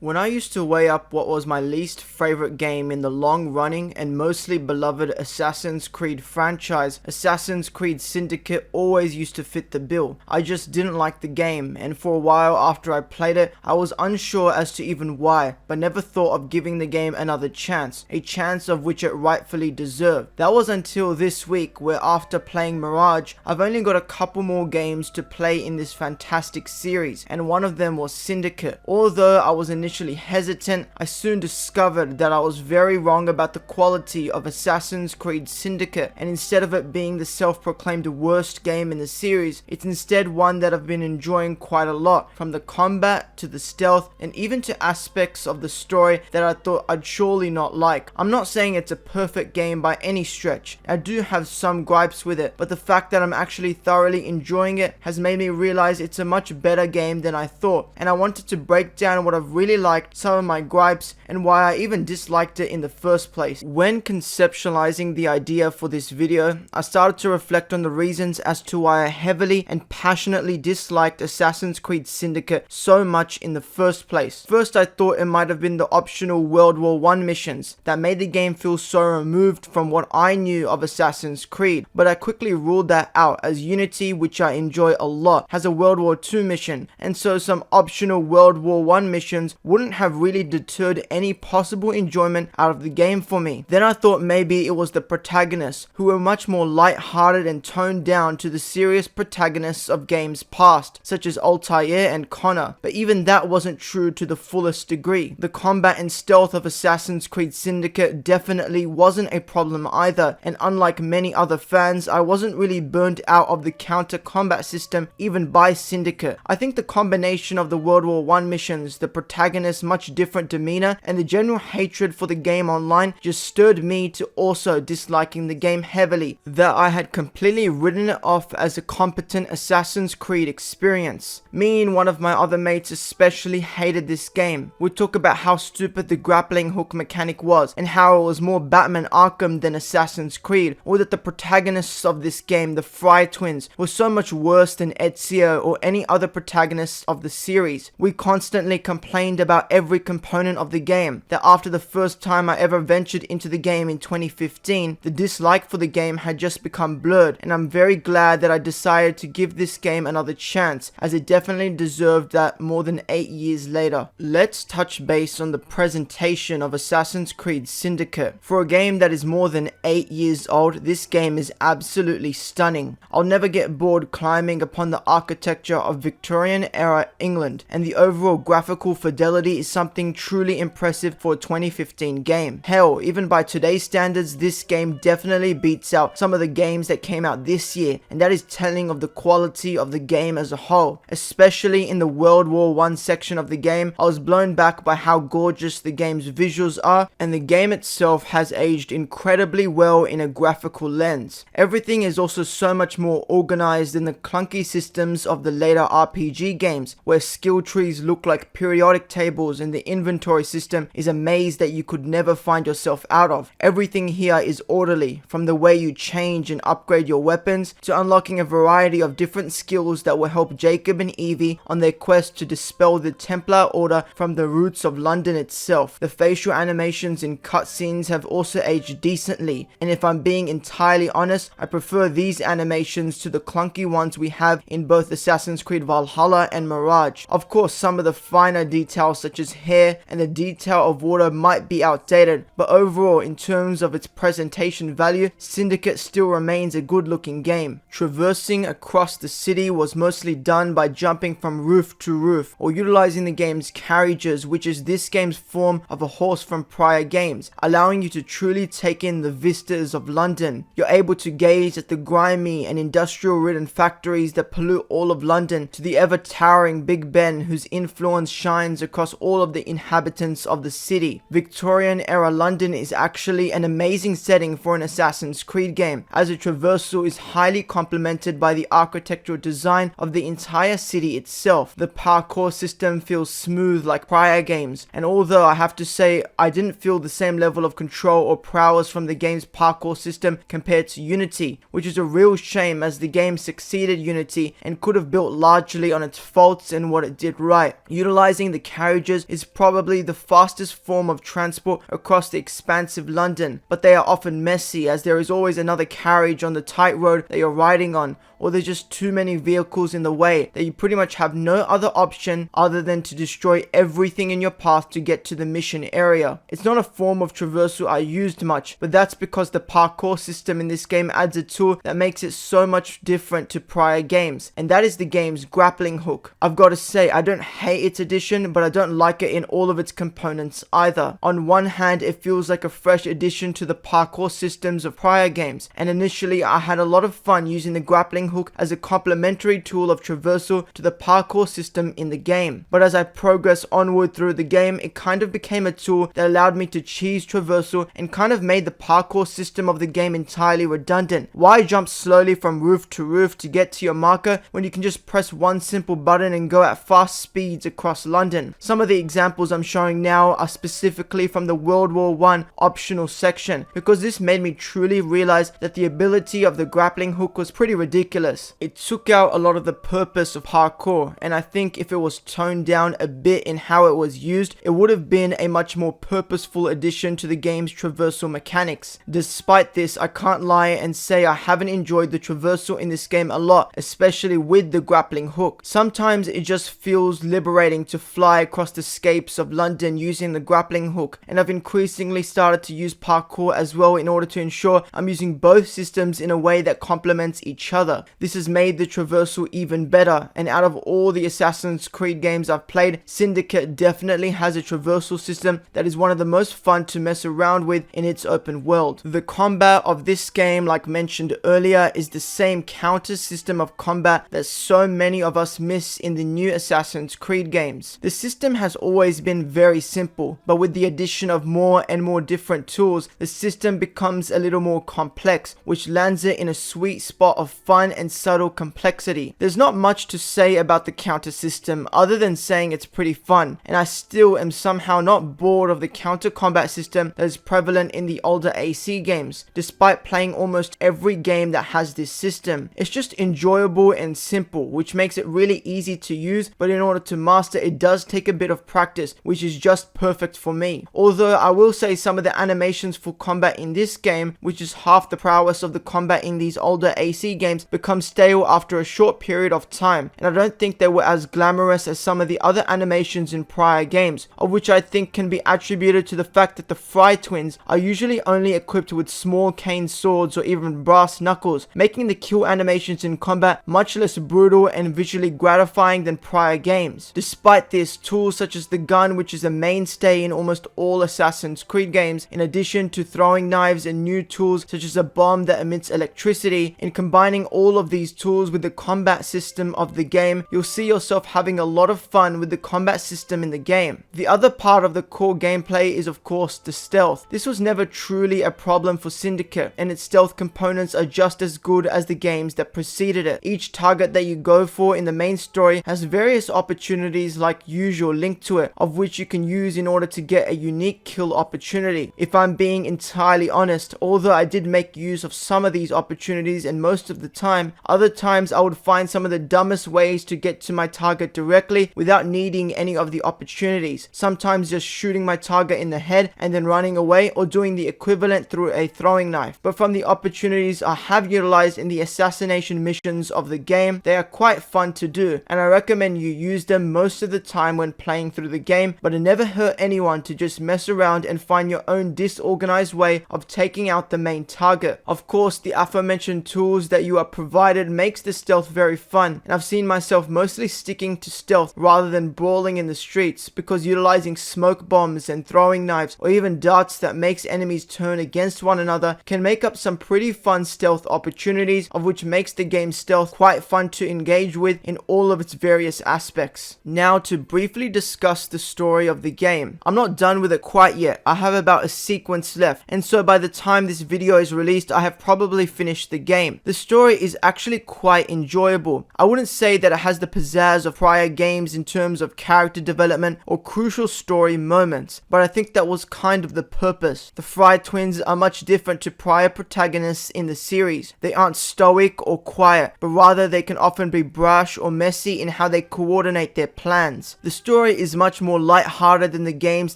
When I used to weigh up what was my least favorite game in the long-running and mostly beloved Assassin's Creed franchise, Assassin's Creed Syndicate always used to fit the bill. I just didn't like the game, and for a while after I played it, I was unsure as to even why, but never thought of giving the game another chance, a chance of which it rightfully deserved. That was until this week, where after playing Mirage, I've only got a couple more games to play in this fantastic series, and one of them was Syndicate. Although I was initially hesitant, I soon discovered that I was very wrong about the quality of Assassin's Creed Syndicate, and instead of it being the self-proclaimed worst game in the series, it's instead one that I've been enjoying quite a lot, from the combat to the stealth and even to aspects of the story that I thought I'd surely not like. I'm not saying it's a perfect game by any stretch. I do have some gripes with it, but the fact that I'm actually thoroughly enjoying it has made me realize it's a much better game than I thought, and I wanted to break down what I've really liked, some of my gripes, and why I even disliked it in the first place. When conceptualizing the idea for this video, I started to reflect on the reasons as to why I heavily and passionately disliked Assassin's Creed Syndicate so much in the first place. First, I thought it might have been the optional World War I missions that made the game feel so removed from what I knew of Assassin's Creed, but I quickly ruled that out, as Unity, which I enjoy a lot, has a World War II mission, and so some optional World War I missions wouldn't have really deterred any possible enjoyment out of the game for me. Then I thought maybe it was the protagonists, who were much more light-hearted and toned down to the serious protagonists of games past, such as Altair and Connor, but even that wasn't true to the fullest degree. The combat and stealth of Assassin's Creed Syndicate definitely wasn't a problem either, and unlike many other fans, I wasn't really burnt out of the counter combat system even by Syndicate. I think the combination of the World War I missions, the protagonist's much different demeanor, and the general hatred for the game online just stirred me to also disliking the game heavily, that I had completely written it off as a competent Assassin's Creed experience. Me and one of my other mates especially hated this game. We talk about how stupid the grappling hook mechanic was, and how it was more Batman Arkham than Assassin's Creed, or that the protagonists of this game, the Fry twins, were so much worse than Ezio or any other protagonists of the series. We constantly complained about every component of the game, that after the first time I ever ventured into the game in 2015, the dislike for the game had just become blurred, and I'm very glad that I decided to give this game another chance, as it definitely deserved that more than 8 years later. Let's touch base on the presentation of Assassin's Creed Syndicate. For a game that is more than 8 years old, this game is absolutely stunning. I'll never get bored climbing upon the architecture of Victorian era England, and the overall graphical fidelity is something truly impressive for a 2015 game. Hell, even by today's standards, this game definitely beats out some of the games that came out this year, and that is telling of the quality of the game as a whole. Especially in the World War I section of the game, I was blown back by how gorgeous the game's visuals are, and the game itself has aged incredibly well in a graphical lens. Everything is also so much more organized than the clunky systems of the later RPG games, where skill trees look like periodic tables and the inventory system is a maze that you could never find yourself out of. Everything here is orderly, from the way you change and upgrade your weapons to unlocking a variety of different skills that will help Jacob and Evie on their quest to dispel the Templar Order from the roots of London itself. The facial animations in cutscenes have also aged decently, and if I'm being entirely honest, I prefer these animations to the clunky ones we have in both Assassin's Creed Valhalla and Mirage. Of course, some of the finer details such as hair and the detail of water might be outdated, but overall, in terms of its presentation value, Syndicate still remains a good looking game. Traversing across the city was mostly done by jumping from roof to roof, or utilizing the game's carriages, which is this game's form of a horse from prior games, allowing you to truly take in the vistas of London. You're able to gaze at the grimy and industrial ridden factories that pollute all of London, to the ever towering Big Ben, whose influence shines across all of the inhabitants of the city. Victorian era London is actually an amazing setting for an Assassin's Creed game, as the traversal is highly complemented by the architectural design of the entire city itself. The parkour system feels smooth like prior games, and although I have to say I didn't feel the same level of control or prowess from the game's parkour system compared to Unity, which is a real shame as the game succeeded Unity and could have built largely on its faults and what it did right. Utilizing the carriage carriages is probably the fastest form of transport across the expansive London, but they are often messy as there is always another carriage on the tight road that you're riding on, or there's just too many vehicles in the way that you pretty much have no other option other than to destroy everything in your path to get to the mission area. It's not a form of traversal I used much, but that's because the parkour system in this game adds a tool that makes it so much different to prior games, and that is the game's grappling hook. I've got to say, I don't hate its addition, but I don't like it in all of its components either. On one hand, it feels like a fresh addition to the parkour systems of prior games, and initially I had a lot of fun using the grappling hook as a complementary tool of traversal to the parkour system in the game. But as I progressed onward through the game, it kind of became a tool that allowed me to cheese traversal and kind of made the parkour system of the game entirely redundant. Why jump slowly from roof to roof to get to your marker when you can just press one simple button and go at fast speeds across London? Some of the examples I'm showing now are specifically from the World War I optional section, because this made me truly realize that the ability of the grappling hook was pretty ridiculous. It took out a lot of the purpose of parkour, and I think if it was toned down a bit in how it was used, it would have been a much more purposeful addition to the game's traversal mechanics. Despite this, I can't lie and say I haven't enjoyed the traversal in this game a lot, especially with the grappling hook. Sometimes it just feels liberating to fly across the scapes of London using the grappling hook, and I've increasingly started to use parkour as well in order to ensure I'm using both systems in a way that complements each other. This has made the traversal even better, and out of all the Assassin's Creed games I've played, Syndicate definitely has a traversal system that is one of the most fun to mess around with in its open world. The combat of this game, like mentioned earlier, is the same counter system of combat that so many of us miss in the new Assassin's Creed games. The system has always been very simple, but with the addition of more and more different tools, the system becomes a little more complex, which lands it in a sweet spot of fun and subtle complexity. There's not much to say about the counter system other than saying it's pretty fun, and I still am somehow not bored of the counter combat system that is prevalent in the older AC games, despite playing almost every game that has this system. It's just enjoyable and simple, which makes it really easy to use, but in order to master it does take a bit of practice, which is just perfect for me. Although I will say some of the animations for combat in this game, which is half the prowess of the combat in these older AC games, become stale after a short period of time, and I don't think they were as glamorous as some of the other animations in prior games, of which I think can be attributed to the fact that the Fry twins are usually only equipped with small cane swords or even brass knuckles, making the kill animations in combat much less brutal and visually gratifying than prior games. Despite this, tools such as the gun, which is a mainstay in almost all Assassin's Creed games, in addition to throwing knives and new tools such as a bomb that emits electricity, in combining all of these tools with the combat system of the game, you'll see yourself having a lot of fun with the combat system in the game. The other part of the core gameplay is of course the stealth. This was never truly a problem for Syndicate, and its stealth components are just as good as the games that preceded it. Each target that you go for in the main story has various opportunities like usual linked to it, of which you can use in order to get a unique kill opportunity. If I'm being entirely honest, although I did make use of some of these opportunities and most of the time, other times I would find some of the dumbest ways to get to my target directly without needing any of the opportunities. Sometimes just shooting my target in the head and then running away, or doing the equivalent through a throwing knife. But from the opportunities I have utilized in the assassination missions of the game, they are quite fun to do, and I recommend you use them most of the time when playing through the game, but it never hurt anyone to just mess around and find your own disorganized way of taking out the main target. Of course, the aforementioned tools that you are provided makes the stealth very fun, and I've seen myself mostly sticking to stealth rather than brawling in the streets, because utilizing smoke bombs and throwing knives or even darts that makes enemies turn against one another can make up some pretty fun stealth opportunities, of which makes the game's stealth quite fun to engage with in all of its various aspects. Now to briefly discuss the story of the game. I'm not done with it quite yet. I have about a sequence left, and so by the time this video is released I have probably finished the game. The story is actually quite enjoyable. I wouldn't say that it has the pizzazz of prior games in terms of character development or crucial story moments, but I think that was kind of the purpose. The Fry twins are much different to prior protagonists in the series. They aren't stoic or quiet, but rather they can often be brash or messy in how they coordinate their plans. The story story is much more light-hearted than the games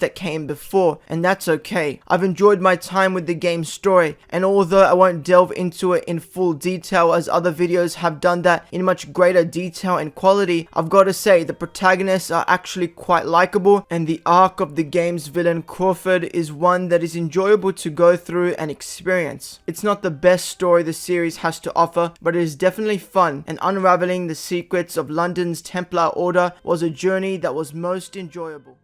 that came before, and that's okay. I've enjoyed my time with the game's story, and although I won't delve into it in full detail as other videos have done that in much greater detail and quality, I've got to say the protagonists are actually quite likable, and the arc of the game's villain Crawford is one that is enjoyable to go through and experience. It's not the best story the series has to offer, but it is definitely fun, and unraveling the secrets of London's Templar Order was a journey that was most enjoyable.